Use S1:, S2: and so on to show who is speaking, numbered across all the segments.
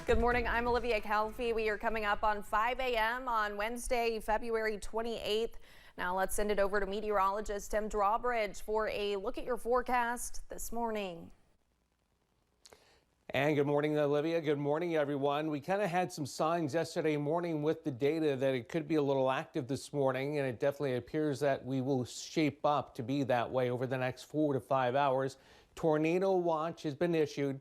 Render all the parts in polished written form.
S1: Good morning. I'm Olivia Calfee. We are coming up on 5 a.m. on Wednesday, February 28th. Now let's send it over to meteorologist Tim Drawbridge for a look at your forecast this morning.
S2: And good morning, Olivia. Good morning, everyone. We kind of had some signs yesterday morning with the data that it could be a little active this morning, and it definitely appears that we will shape up to be that way over the next 4 to 5 hours. Tornado watch has been issued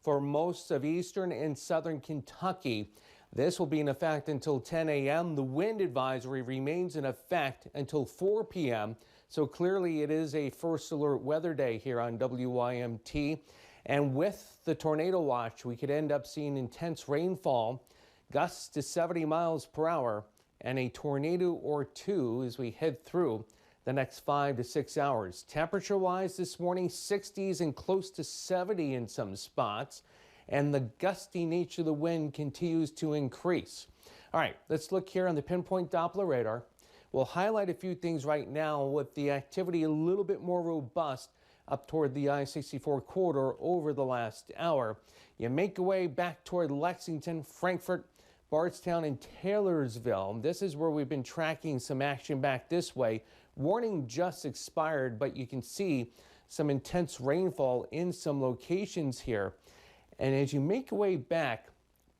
S2: for most of eastern and southern Kentucky. This will be in effect until 10 a.m. The wind advisory remains in effect until 4 p.m. So clearly it is a first alert weather day here on WYMT. And with the tornado watch, we could end up seeing intense rainfall, gusts to 70 miles per hour, and a tornado or two as we head through the next 5 to 6 hours. Temperature-wise this morning, 60s and close to 70 in some spots, and the gusty nature of the wind continues to increase. All right, let's look here on the pinpoint Doppler radar. We'll highlight a few things right now with the activity a little bit more robust up toward the I-64 corridor over the last hour. You make your way back toward Lexington, Frankfort, Bardstown, and Taylorsville. This is where we've been tracking some action back this way. Warning just expired, but you can see some intense rainfall in some locations here. And as you make your way back,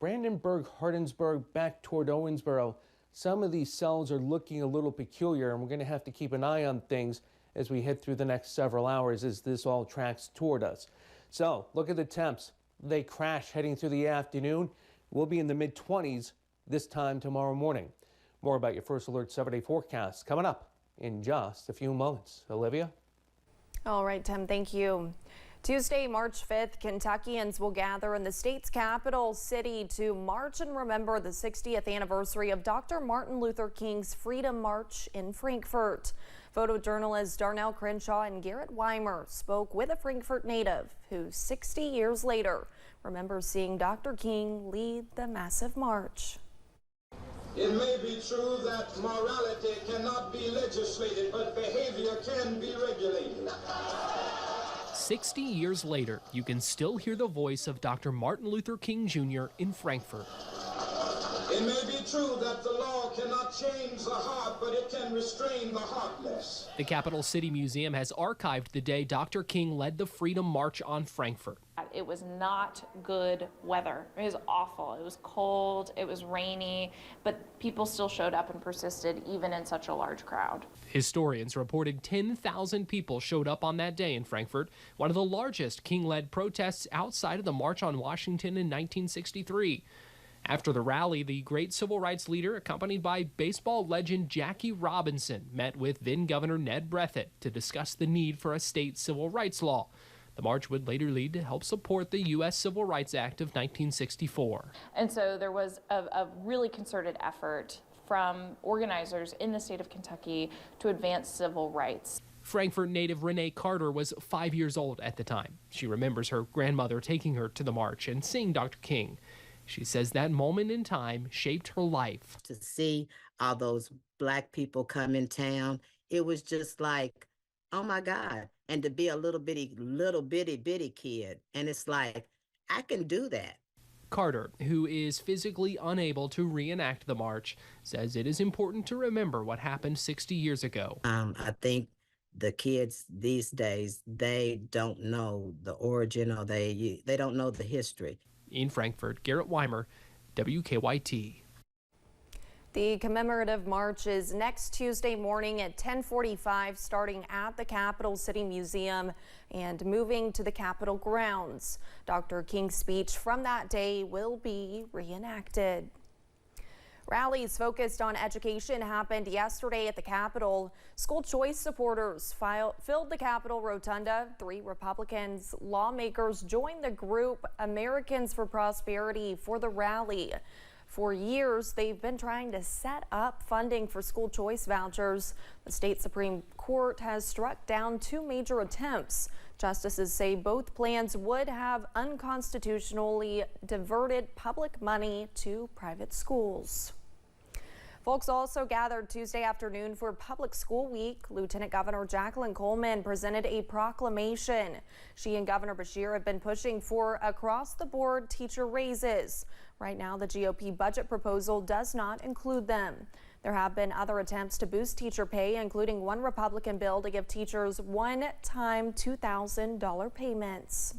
S2: Brandenburg, Hardinsburg, back toward Owensboro, some of these cells are looking a little peculiar, and we're going to have to keep an eye on things as we head through the next several hours as this all tracks toward us. So look at the temps. They crash heading through the afternoon. We'll be in the mid-20s this time tomorrow morning. More about your first alert 7-day forecast coming up in just a few moments. Olivia?
S1: All right, Tim, thank you. Tuesday, March 5th, Kentuckians will gather in the state's capital city to march and remember the 60th anniversary of Dr. Martin Luther King's Freedom March in Frankfort. Photojournalists Darnell Crenshaw and Garrett Weimer spoke with a Frankfort native who 60 years later remembers seeing Dr. King lead the massive march.
S3: It may be true that morality cannot be legislated, but behavior can be regulated.
S4: 60 years later, you can still hear the voice of Dr. Martin Luther King Jr. in Frankfort.
S3: It may be true that the law cannot change the heart, but it can restrain the heartless.
S4: The Capital City Museum has archived the day Dr. King led the Freedom March on Frankfort.
S5: It was not good weather. It was awful. It was cold, it was rainy, but people still showed up and persisted even in such a large crowd.
S4: Historians reported 10,000 people showed up on that day in Frankfort, one of the largest King-led protests outside of the March on Washington in 1963. After the rally, the great civil rights leader, accompanied by baseball legend Jackie Robinson, met with then-Governor Ned Breathitt to discuss the need for a state civil rights law. The march would later lead to help support the U.S. Civil Rights Act of 1964.
S5: And so there was a really concerted effort from organizers in the state of Kentucky to advance civil rights.
S4: Frankfort native Renee Carter was 5 years old at the time. She remembers her grandmother taking her to the march and seeing Dr. King. She says that moment in time shaped her life.
S6: To see all those black people come in town, it was just like, oh my God. And to be a little bitty kid. And it's like, I can do that.
S4: Carter, who is physically unable to reenact the march, says it is important to remember what happened 60 years ago.
S6: I think the kids these days, they don't know the origin or they don't know the history.
S4: In Frankfort, Garrett Weimer, WKYT.
S1: The commemorative march is next Tuesday morning at 10:45, starting at the Capital City Museum and moving to the Capitol grounds. Dr. King's speech from that day will be reenacted. Rallies focused on education happened yesterday at the Capitol. School choice supporters filled the Capitol Rotunda. 3 Republicans lawmakers joined the group Americans for Prosperity for the rally. For years, they've been trying to set up funding for school choice vouchers. The state Supreme Court has struck down 2 major attempts. Justices say both plans would have unconstitutionally diverted public money to private schools. Folks also gathered Tuesday afternoon for Public School Week. Lieutenant Governor Jacqueline Coleman presented a proclamation. She and Governor Beshear have been pushing for across-the-board teacher raises. Right now, the GOP budget proposal does not include them. There have been other attempts to boost teacher pay, including one Republican bill to give teachers one-time $2,000 payments.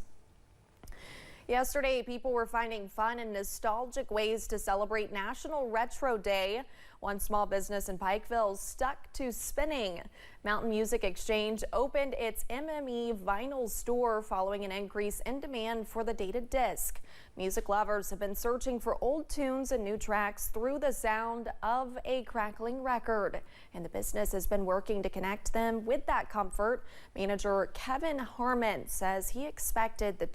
S1: Yesterday, people were finding fun and nostalgic ways to celebrate National Retro Day. One small business in Pikeville stuck to spinning. Mountain Music Exchange opened its MME vinyl store following an increase in demand for the dated disc. Music lovers have been searching for old tunes and new tracks through the sound of a crackling record, and the business has been working to connect them with that comfort. Manager Kevin Harmon says he expected the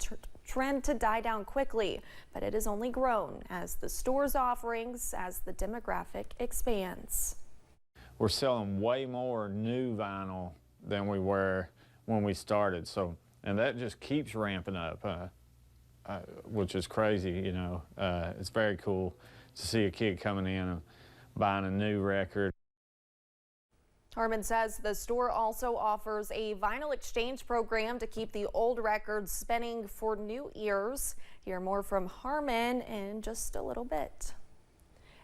S1: trend to die down quickly, but it has only grown as the store's offerings as the demographic expands.
S7: We're selling way more new vinyl than we were when we started, and that just keeps ramping up, which is crazy. You know, it's very cool to see a kid coming in and buying a new record.
S1: Harmon says the store also offers a vinyl exchange program to keep the old records spinning for new ears. Hear more from Harmon in just a little bit.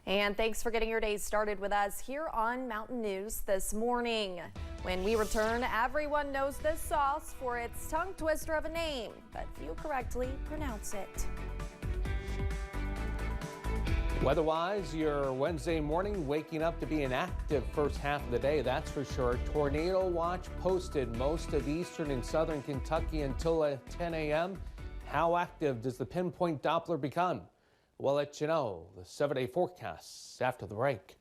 S1: And thanks for getting your day started with us here on Mountain News this morning. When we return, everyone knows this sauce for its tongue twister of a name, but few correctly pronounce it.
S2: Weather-wise, your Wednesday morning waking up to be an active first half of the day, that's for sure. Tornado watch posted most of eastern and southern Kentucky until 10 a.m. How active does the pinpoint Doppler become? We'll let you know. The 7-day forecast after the break.